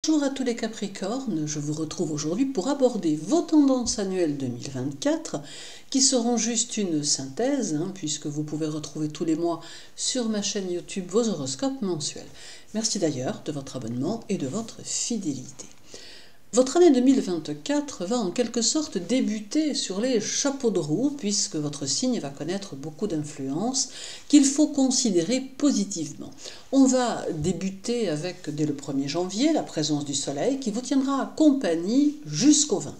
Bonjour à tous les Capricornes, je vous retrouve aujourd'hui pour aborder vos tendances annuelles 2024 qui seront juste une synthèse puisque vous pouvez retrouver tous les mois sur ma chaîne YouTube vos horoscopes mensuels. Merci d'ailleurs de votre abonnement et de votre fidélité. Votre année 2024 va en quelque sorte débuter sur les chapeaux de roue puisque votre signe va connaître beaucoup d'influences qu'il faut considérer positivement. On va débuter avec, dès le 1er janvier, la présence du soleil qui vous tiendra compagnie jusqu'au 20.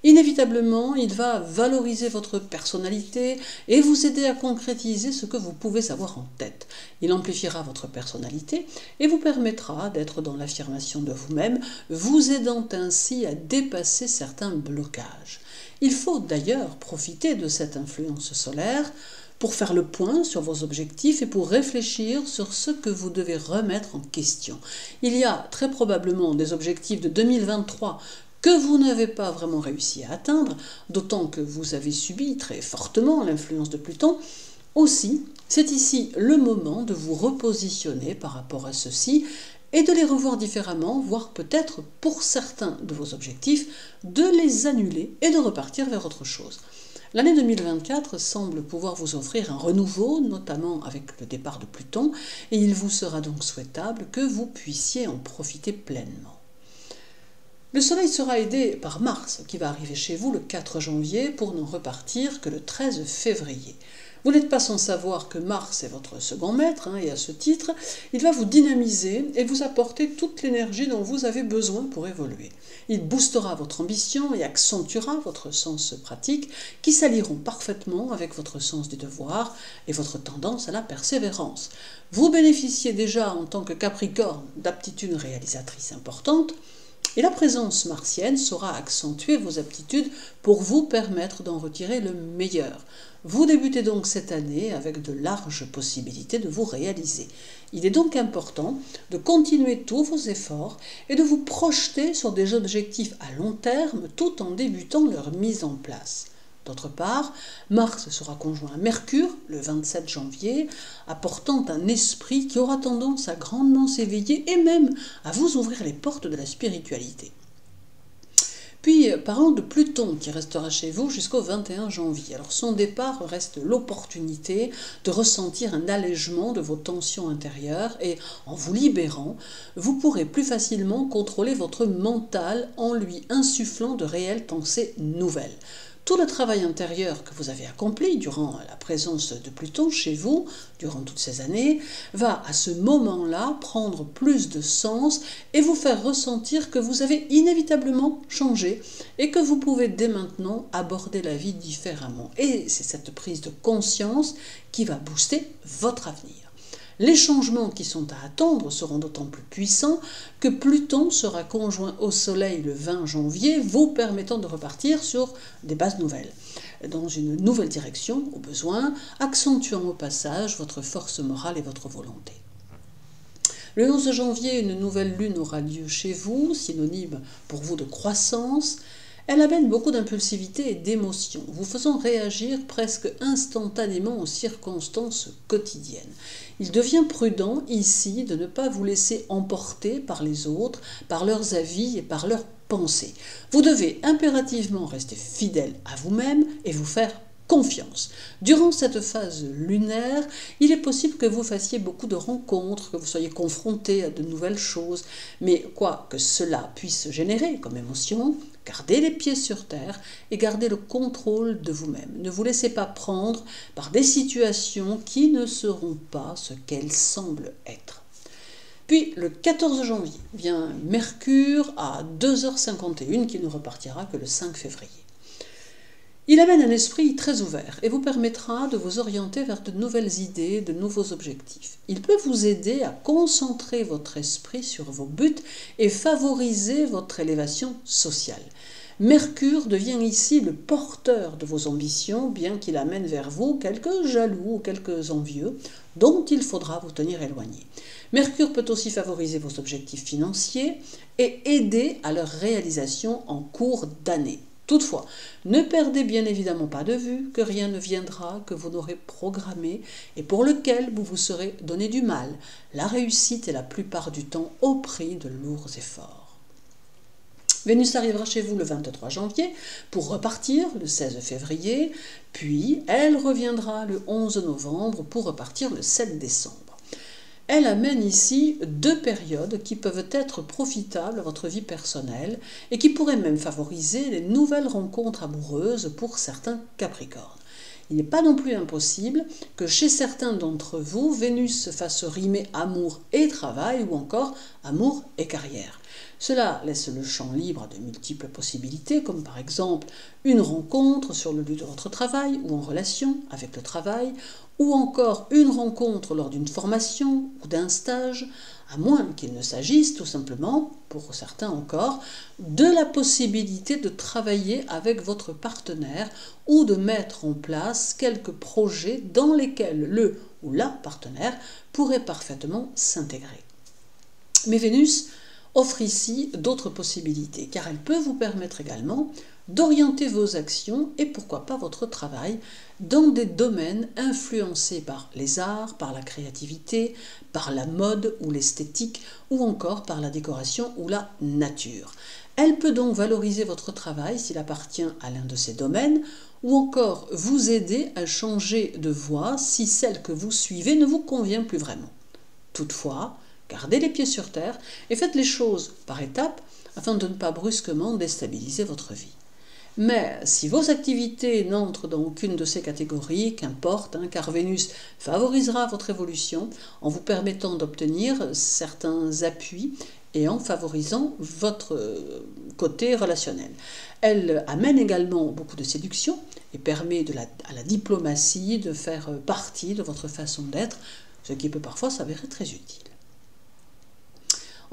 Inévitablement, il va valoriser votre personnalité et vous aider à concrétiser ce que vous pouvez avoir en tête. Il amplifiera votre personnalité et vous permettra d'être dans l'affirmation de vous-même, vous aidant ainsi à dépasser certains blocages. Il faut d'ailleurs profiter de cette influence solaire pour faire le point sur vos objectifs et pour réfléchir sur ce que vous devez remettre en question. Il y a très probablement des objectifs de 2023 que vous n'avez pas vraiment réussi à atteindre, d'autant que vous avez subi très fortement l'influence de Pluton. Aussi, c'est ici le moment de vous repositionner par rapport à ceci et de les revoir différemment, voire peut-être pour certains de vos objectifs, de les annuler et de repartir vers autre chose. L'année 2024 semble pouvoir vous offrir un renouveau, notamment avec le départ de Pluton, et il vous sera donc souhaitable que vous puissiez en profiter pleinement. Le soleil sera aidé par Mars, qui va arriver chez vous le 4 janvier pour n'en repartir que le 13 février. Vous n'êtes pas sans savoir que Mars est votre second maître, et à ce titre, il va vous dynamiser et vous apporter toute l'énergie dont vous avez besoin pour évoluer. Il boostera votre ambition et accentuera votre sens pratique, qui s'allieront parfaitement avec votre sens du devoir et votre tendance à la persévérance. Vous bénéficiez déjà en tant que Capricorne d'aptitudes réalisatrices importantes, et la présence martienne saura accentuer vos aptitudes pour vous permettre d'en retirer le meilleur. Vous débutez donc cette année avec de larges possibilités de vous réaliser. Il est donc important de continuer tous vos efforts et de vous projeter sur des objectifs à long terme tout en débutant leur mise en place. D'autre part, Mars sera conjoint à Mercure le 27 janvier, apportant un esprit qui aura tendance à grandement s'éveiller et même à vous ouvrir les portes de la spiritualité. Puis, parlons de Pluton qui restera chez vous jusqu'au 21 janvier. Alors son départ reste l'opportunité de ressentir un allègement de vos tensions intérieures et en vous libérant, vous pourrez plus facilement contrôler votre mental en lui insufflant de réelles pensées nouvelles. Tout le travail intérieur que vous avez accompli durant la présence de Pluton chez vous, durant toutes ces années, va à ce moment-là prendre plus de sens et vous faire ressentir que vous avez inévitablement changé et que vous pouvez dès maintenant aborder la vie différemment. Et c'est cette prise de conscience qui va booster votre avenir. Les changements qui sont à attendre seront d'autant plus puissants que Pluton sera conjoint au Soleil le 20 janvier, vous permettant de repartir sur des bases nouvelles, dans une nouvelle direction au besoin, accentuant au passage votre force morale et votre volonté. Le 11 janvier, une nouvelle lune aura lieu chez vous, synonyme pour vous de croissance. Elle amène beaucoup d'impulsivité et d'émotion, vous faisant réagir presque instantanément aux circonstances quotidiennes. Il devient prudent ici de ne pas vous laisser emporter par les autres, par leurs avis et par leurs pensées. Vous devez impérativement rester fidèle à vous-même et vous faire confiance. Durant cette phase lunaire, il est possible que vous fassiez beaucoup de rencontres, que vous soyez confronté à de nouvelles choses, mais quoi que cela puisse générer comme émotion, gardez les pieds sur terre et gardez le contrôle de vous-même. Ne vous laissez pas prendre par des situations qui ne seront pas ce qu'elles semblent être. Puis le 14 janvier vient Mercure à 2h51 qui ne repartira que le 5 février. Il amène un esprit très ouvert et vous permettra de vous orienter vers de nouvelles idées, de nouveaux objectifs. Il peut vous aider à concentrer votre esprit sur vos buts et favoriser votre élévation sociale. Mercure devient ici le porteur de vos ambitions, bien qu'il amène vers vous quelques jaloux ou quelques envieux, dont il faudra vous tenir éloigné. Mercure peut aussi favoriser vos objectifs financiers et aider à leur réalisation en cours d'année. Toutefois, ne perdez bien évidemment pas de vue que rien ne viendra que vous n'aurez programmé et pour lequel vous vous serez donné du mal. La réussite est la plupart du temps au prix de lourds efforts. Vénus arrivera chez vous le 23 janvier pour repartir le 16 février, puis elle reviendra le 11 novembre pour repartir le 7 décembre. Elle amène ici deux périodes qui peuvent être profitables à votre vie personnelle et qui pourraient même favoriser les nouvelles rencontres amoureuses pour certains Capricornes. Il n'est pas non plus impossible que chez certains d'entre vous, Vénus fasse rimer amour et travail ou encore amour et carrière. Cela laisse le champ libre à de multiples possibilités, comme par exemple une rencontre sur le lieu de votre travail ou en relation avec le travail, ou encore une rencontre lors d'une formation ou d'un stage, à moins qu'il ne s'agisse tout simplement, pour certains encore, de la possibilité de travailler avec votre partenaire ou de mettre en place quelques projets dans lesquels le ou la partenaire pourrait parfaitement s'intégrer. Mais Vénus offre ici d'autres possibilités, car elle peut vous permettre également d'orienter vos actions et pourquoi pas votre travail dans des domaines influencés par les arts, par la créativité, par la mode ou l'esthétique ou encore par la décoration ou la nature. Elle peut donc valoriser votre travail s'il appartient à l'un de ces domaines ou encore vous aider à changer de voie si celle que vous suivez ne vous convient plus vraiment. Toutefois, gardez les pieds sur terre et faites les choses par étapes afin de ne pas brusquement déstabiliser votre vie. Mais si vos activités n'entrent dans aucune de ces catégories, qu'importe, car Vénus favorisera votre évolution en vous permettant d'obtenir certains appuis et en favorisant votre côté relationnel. Elle amène également beaucoup de séduction et permet à la diplomatie de faire partie de votre façon d'être, ce qui peut parfois s'avérer très utile.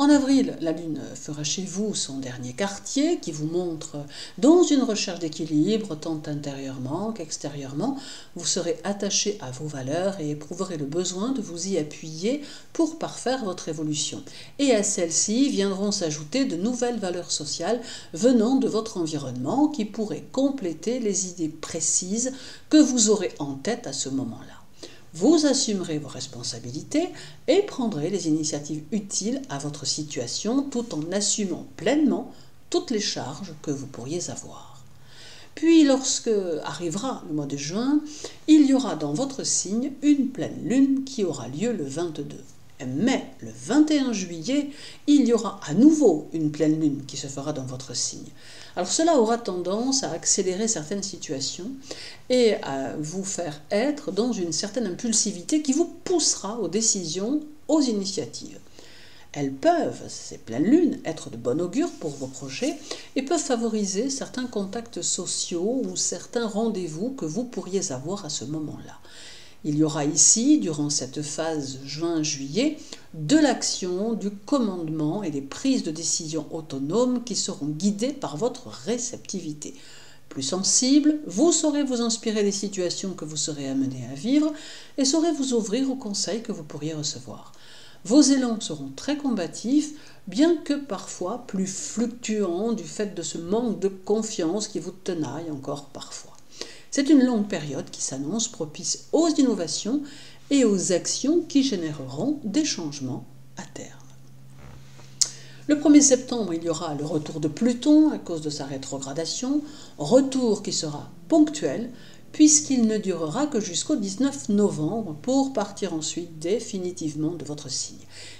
En avril, la Lune fera chez vous son dernier quartier qui vous montre, dans une recherche d'équilibre tant intérieurement qu'extérieurement, vous serez attaché à vos valeurs et éprouverez le besoin de vous y appuyer pour parfaire votre évolution. Et à celles-ci viendront s'ajouter de nouvelles valeurs sociales venant de votre environnement qui pourraient compléter les idées précises que vous aurez en tête à ce moment-là. Vous assumerez vos responsabilités et prendrez les initiatives utiles à votre situation tout en assumant pleinement toutes les charges que vous pourriez avoir. Puis, lorsque arrivera le mois de juin, il y aura dans votre signe une pleine lune qui aura lieu le 22. Mais le 21 juillet, il y aura à nouveau une pleine lune qui se fera dans votre signe. Alors cela aura tendance à accélérer certaines situations et à vous faire être dans une certaine impulsivité qui vous poussera aux décisions, aux initiatives. Elles peuvent, ces pleines lunes, être de bon augure pour vos projets et peuvent favoriser certains contacts sociaux ou certains rendez-vous que vous pourriez avoir à ce moment-là. Il y aura ici, durant cette phase juin-juillet, de l'action, du commandement et des prises de décision autonomes qui seront guidées par votre réceptivité. Plus sensible, vous saurez vous inspirer des situations que vous serez amené à vivre et saurez vous ouvrir aux conseils que vous pourriez recevoir. Vos élans seront très combatifs, bien que parfois plus fluctuants du fait de ce manque de confiance qui vous tenaille encore parfois. C'est une longue période qui s'annonce propice aux innovations et aux actions qui généreront des changements à terme. Le 1er septembre, il y aura le retour de Pluton à cause de sa rétrogradation, retour qui sera ponctuel puisqu'il ne durera que jusqu'au 19 novembre pour partir ensuite définitivement de votre signe.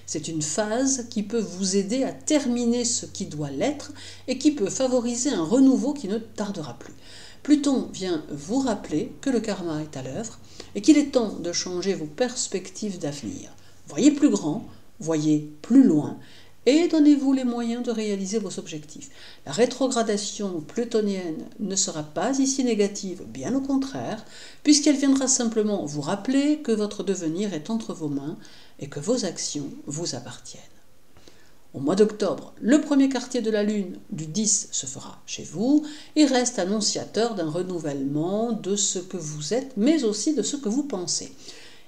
C'est une phase qui peut vous aider à terminer ce qui doit l'être et qui peut favoriser un renouveau qui ne tardera plus. Pluton vient vous rappeler que le karma est à l'œuvre et qu'il est temps de changer vos perspectives d'avenir. Voyez plus grand, voyez plus loin et donnez-vous les moyens de réaliser vos objectifs. La rétrogradation plutonienne ne sera pas ici négative, bien au contraire, puisqu'elle viendra simplement vous rappeler que votre devenir est entre vos mains et que vos actions vous appartiennent. Au mois d'octobre, le premier quartier de la Lune du 10 se fera chez vous et reste annonciateur d'un renouvellement de ce que vous êtes, mais aussi de ce que vous pensez.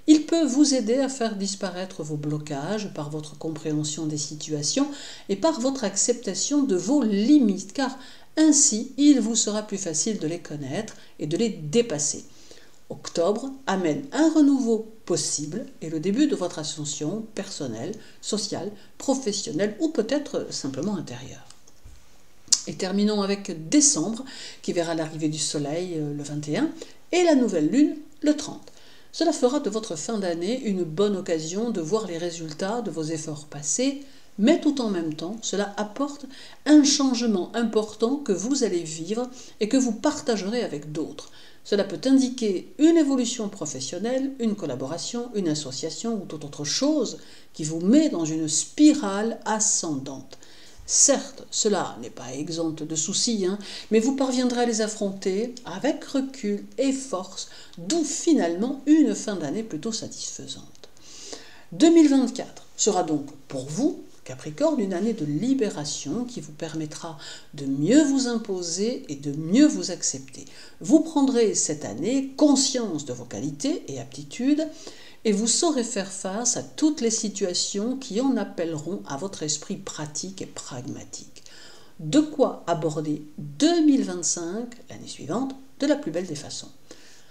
Il peut vous aider à faire disparaître vos blocages par votre compréhension des situations et par votre acceptation de vos limites, car ainsi il vous sera plus facile de les connaître et de les dépasser. Octobre amène un renouveau possible et le début de votre ascension personnelle, sociale, professionnelle ou peut-être simplement intérieure. Et terminons avec décembre, qui verra l'arrivée du soleil le 21 et la nouvelle lune le 30. Cela fera de votre fin d'année une bonne occasion de voir les résultats de vos efforts passés, mais tout en même temps, cela apporte un changement important que vous allez vivre et que vous partagerez avec d'autres. Cela peut indiquer une évolution professionnelle, une collaboration, une association ou toute autre chose qui vous met dans une spirale ascendante. Certes, cela n'est pas exempt de soucis, mais vous parviendrez à les affronter avec recul et force, d'où finalement une fin d'année plutôt satisfaisante. 2024 sera donc pour vous, Capricorne, une année de libération qui vous permettra de mieux vous imposer et de mieux vous accepter. Vous prendrez cette année conscience de vos qualités et aptitudes et vous saurez faire face à toutes les situations qui en appelleront à votre esprit pratique et pragmatique. De quoi aborder 2025, l'année suivante, de la plus belle des façons.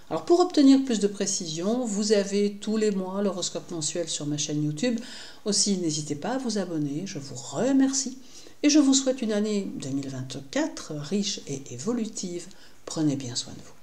Alors pour obtenir plus de précision, vous avez tous les mois l'horoscope mensuel sur ma chaîne YouTube. Aussi, n'hésitez pas à vous abonner, je vous remercie et je vous souhaite une année 2024 riche et évolutive. Prenez bien soin de vous.